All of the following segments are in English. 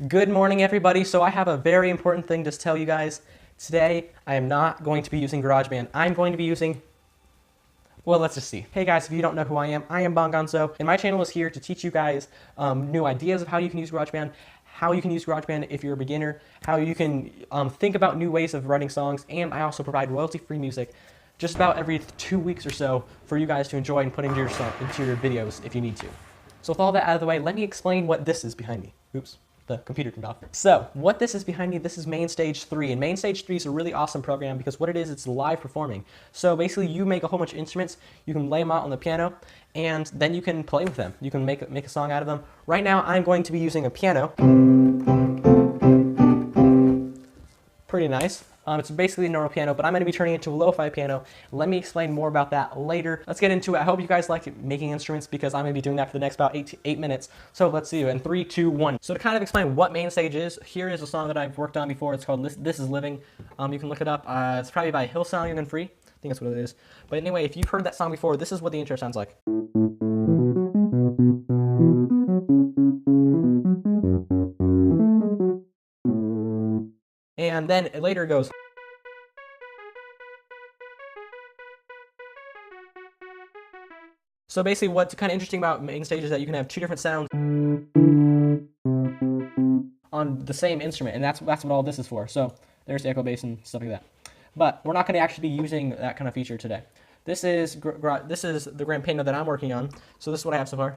Good morning, everybody. So I have a very important thing to tell you guys. Today, I am not going to be using GarageBand. I'm going to be using, well, let's just see. Hey guys, if you don't know who I am Bongonzo, and my channel is here to teach you guys new ideas of how you can use GarageBand, how you can use GarageBand if you're a beginner, how you can think about new ways of writing songs, and I also provide royalty-free music just about every 2 weeks or so for you guys to enjoy and put into your videos if you need to. So with all that out of the way, let me explain what this is behind me. Oops. The computer turned off. So what this is behind me, this is mainstage 3, and mainstage 3 is a really awesome program because what it is, it's live performing. So basically you make a whole bunch of instruments, you can lay them out on the piano, and then you can play with them. You can make a song out of them. Right now I'm going to be using a piano. Pretty nice. It's basically a normal piano, but I'm going to be turning it into a lo-fi piano. Let me explain more about that later. Let's get into it. I hope you guys like making instruments because I'm going to be doing that for the next about 8 minutes. So let's see you in 3, 2, 1. So to kind of explain what mainstage is, here is a song that I've worked on before. It's called This Is Living. You can look it up. It's probably by Hillsong Young and Free. I think that's what it is. But anyway, if you've heard that song before, this is what the intro sounds like. And then it later goes. So basically what's kind of interesting about mainstage is that you can have 2 different sounds on the same instrument, and that's what all this is for. So there's the echo bass and stuff like that. But we're not going to actually be using that kind of feature today. This is the grand piano that I'm working on. So this is what I have so far.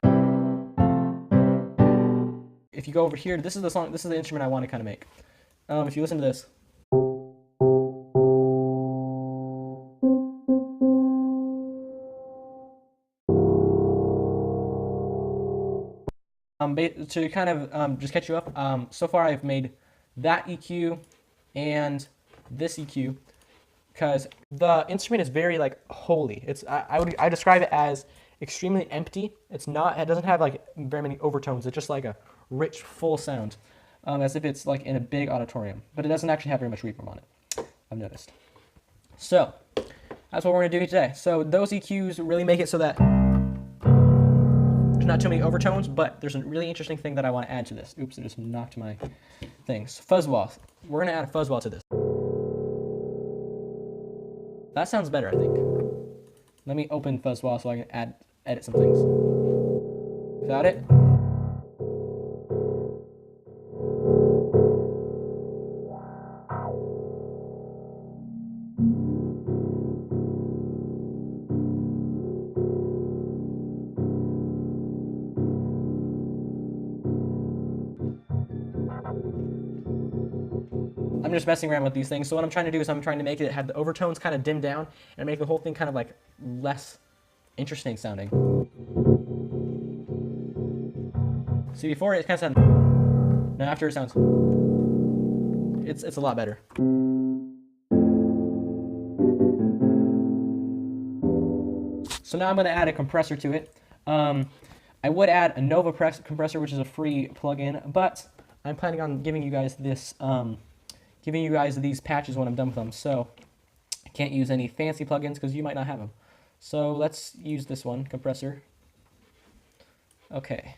If you go over here, this is the song, this is the instrument I want to kind of make. If you listen to this. To kind of just catch you up, so far I've made that EQ and this EQ because the instrument is very like holy. I describe it as extremely empty. It doesn't have like very many overtones. It's just like a rich, full sound, as if it's like in a big auditorium. But it doesn't actually have very much reverb on it, I've noticed. So that's what we're gonna do today. So those EQs really make it so that there's not too many overtones, but there's a really interesting thing that I want to add to this. Oops, I just knocked my things. Fuzz wall. We're going to add a fuzz wall to this. That sounds better, I think. Let me open fuzz wall so I can edit some things. Got it? I'm just messing around with these things. So what I'm trying to do is I'm trying to make it have the overtones kind of dimmed down and make the whole thing kind of like less interesting sounding. See, before it kind of sounded, now after it sounds, it's a lot better. So now I'm going to add a compressor to it. I would add a Nova compressor, which is a free plugin, but I'm planning on giving you guys this, these patches when I'm done with them. So I can't use any fancy plugins because you might not have them. So let's use this one, compressor. Okay.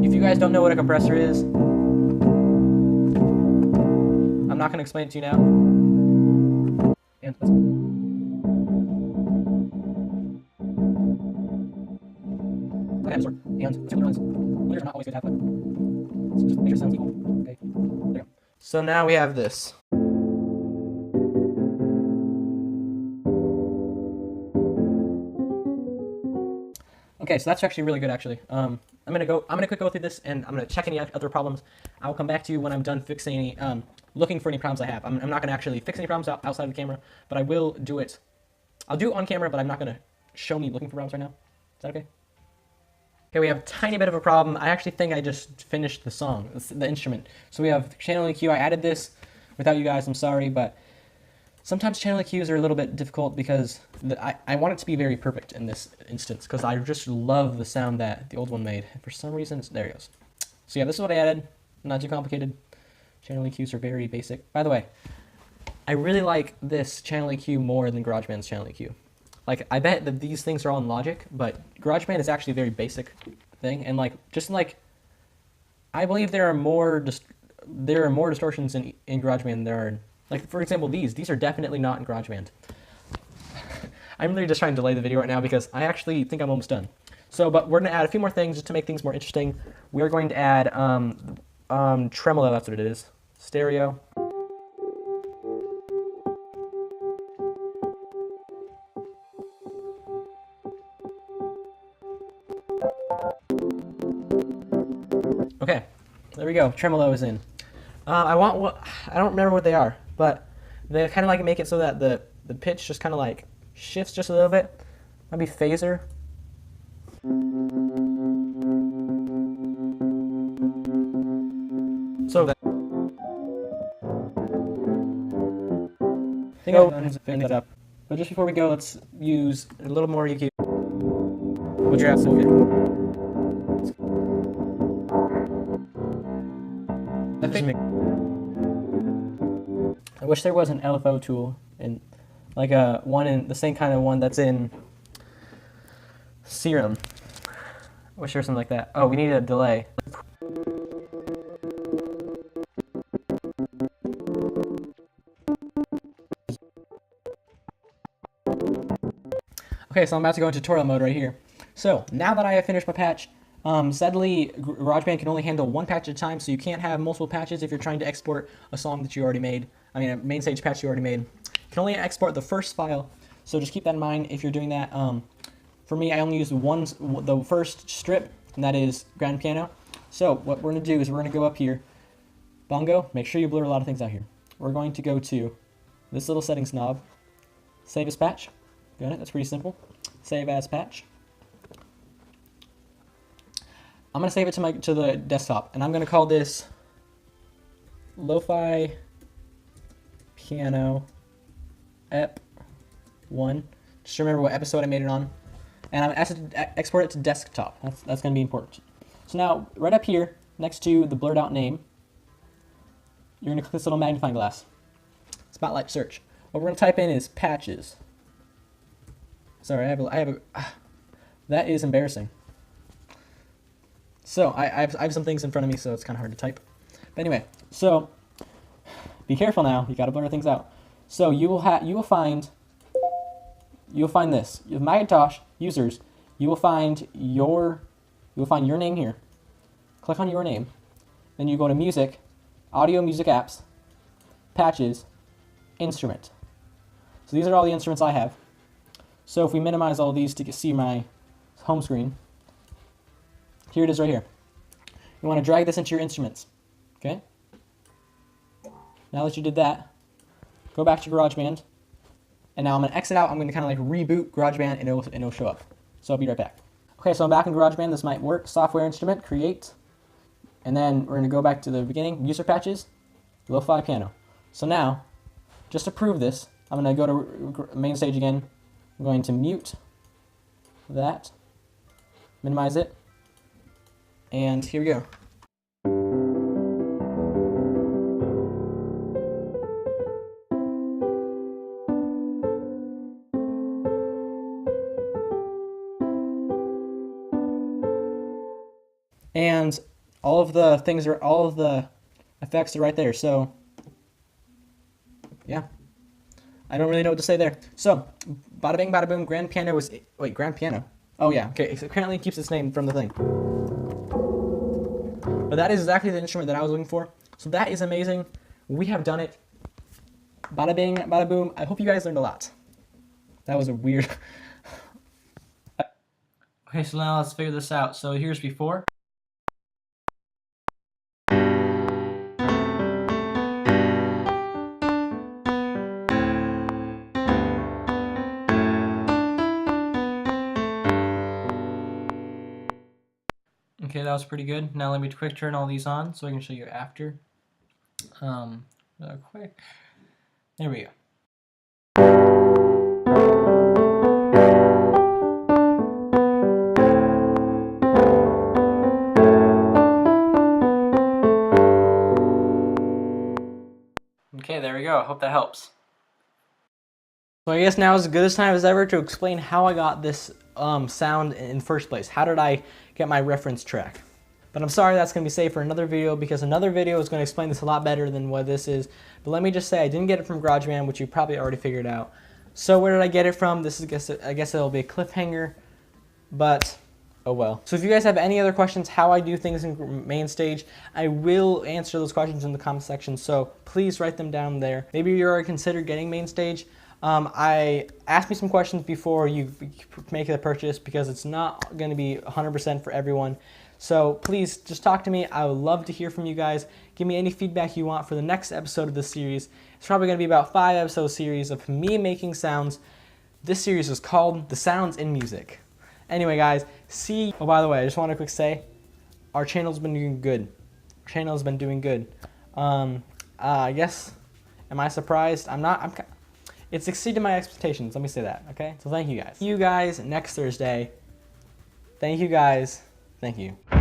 If you guys don't know what a compressor is, I'm not going to explain it to you now. And are not always good to have, but just make sure it sounds equal. Okay, there you go. So now we have this. Okay, so that's actually really good. Actually, I'm gonna quick go through this, and I'm gonna check any other problems. I'll come back to you when I'm done fixing any, looking for any problems I have. I'm not gonna actually fix any problems outside of the camera, but I will do it. I'll do it on camera, but I'm not gonna show me looking for problems right now. Is that okay? Okay, we have a tiny bit of a problem. I actually think I just finished the song, the instrument. So we have channel EQ. I added this without you guys, I'm sorry, but sometimes channel EQs are a little bit difficult because I want it to be very perfect in this instance because I just love the sound that the old one made. For some reason, there it goes. So yeah, this is what I added. Not too complicated. Channel EQs are very basic. By the way, I really like this channel EQ more than GarageBand's channel EQ. Like, I bet that these things are all in Logic, but GarageBand is actually very basic. thing, and like just like I believe there are more distortions in GarageBand than there are, like, for example, these are definitely not in GarageBand. I'm really just trying to delay the video right now because I actually think I'm almost done. So, but we're gonna add a few more things just to make things more interesting. We're going to add tremolo. That's what it is. Stereo. Okay, there we go. Tremolo is in. I don't remember what they are, but they kind of like make it so that the pitch just kind of like shifts just a little bit. Maybe phaser. So that I think I'm going it up. But just before we go, let's use a little more EQ. What's your absolute favorite? I wish there was an LFO tool in, like a one in the same kind of one that's in Serum. I wish there was something like that. Oh, we need a delay. Okay, so I'm about to go into tutorial mode right here. So now that I have finished my patch, sadly, GarageBand can only handle one patch at a time, so you can't have multiple patches if you're trying to export a song that you already made. I mean, a mainstage patch you already made. You can only export the first file, so just keep that in mind if you're doing that. For me, I only use the first strip, and that is grand piano. So what we're going to do is we're going to go up here, bongo, make sure you blur a lot of things out here. We're going to go to this little settings knob, save as patch. Got it? That's pretty simple. Save as patch. I'm gonna save it to the desktop, and I'm gonna call this Lofi Piano Ep 1. Just remember what episode I made it on, and I'm asked to export it to desktop. That's gonna be important. So now, right up here, next to the blurred out name, you're gonna click this little magnifying glass. Spotlight search. What we're gonna type in is patches. Sorry, that is embarrassing. So I have some things in front of me, so it's kind of hard to type. But anyway, so be careful now. You got to blur things out. So you will find this. You have Macintosh users. You will find your name here. Click on your name. Then you go to Music, Audio Music Apps, Patches, Instrument. So these are all the instruments I have. So if we minimize all these to see my home screen, here it is right here. You want to drag this into your instruments, okay? Now that you did that, go back to GarageBand, and now I'm going to exit out. I'm going to kind of like reboot GarageBand, and it'll show up. So I'll be right back. Okay, so I'm back in GarageBand. This might work. Software instrument, create, and then we're going to go back to the beginning. User patches, Lofi piano. So now, just to prove this, I'm going to go to main stage again. I'm going to mute that, minimize it, and here we go. And all of the effects are right there. So yeah. I don't really know what to say there. So, bada bing, bada boom, grand piano was... Wait, grand piano? Oh, yeah. Okay, it apparently keeps its name from the thing. But that is exactly the instrument that I was looking for. So that is amazing. We have done it. Bada bing, bada boom. I hope you guys learned a lot. That was a weird... Okay, so now let's figure this out. So here's before. Okay, that was pretty good. Now let me quick turn all these on so I can show you after. Real quick. There we go. Okay, there we go. I hope that helps. So I guess now is as good a time as ever to explain how I got this sound in the first place. How did I get my reference track. But I'm sorry, that's going to be saved for another video, because another video is going to explain this a lot better than what this is. But let me just say, I didn't get it from GarageBand, which you probably already figured out. So where did I get it from? This is, I guess it'll be a cliffhanger, but oh well. So if you guys have any other questions how I do things in mainstage, I will answer those questions in the comment section, so please write them down there. Maybe you already considered getting mainstage. I asked me some questions before you make the purchase, because it's not going to be 100% for everyone. So please just talk to me. I would love to hear from you guys. Give me any feedback you want for the next episode of this series. It's probably going to be about 5-episode series of me making sounds. This series is called The Sounds in Music. Anyway, guys, see. Oh, by the way, I just want to quick say, our channel's been doing good. Our channel's been doing good. I guess, am I surprised? I'm not. It's exceeded my expectations. Let me say that. Okay. So thank you guys. See you guys next Thursday. Thank you guys. Thank you.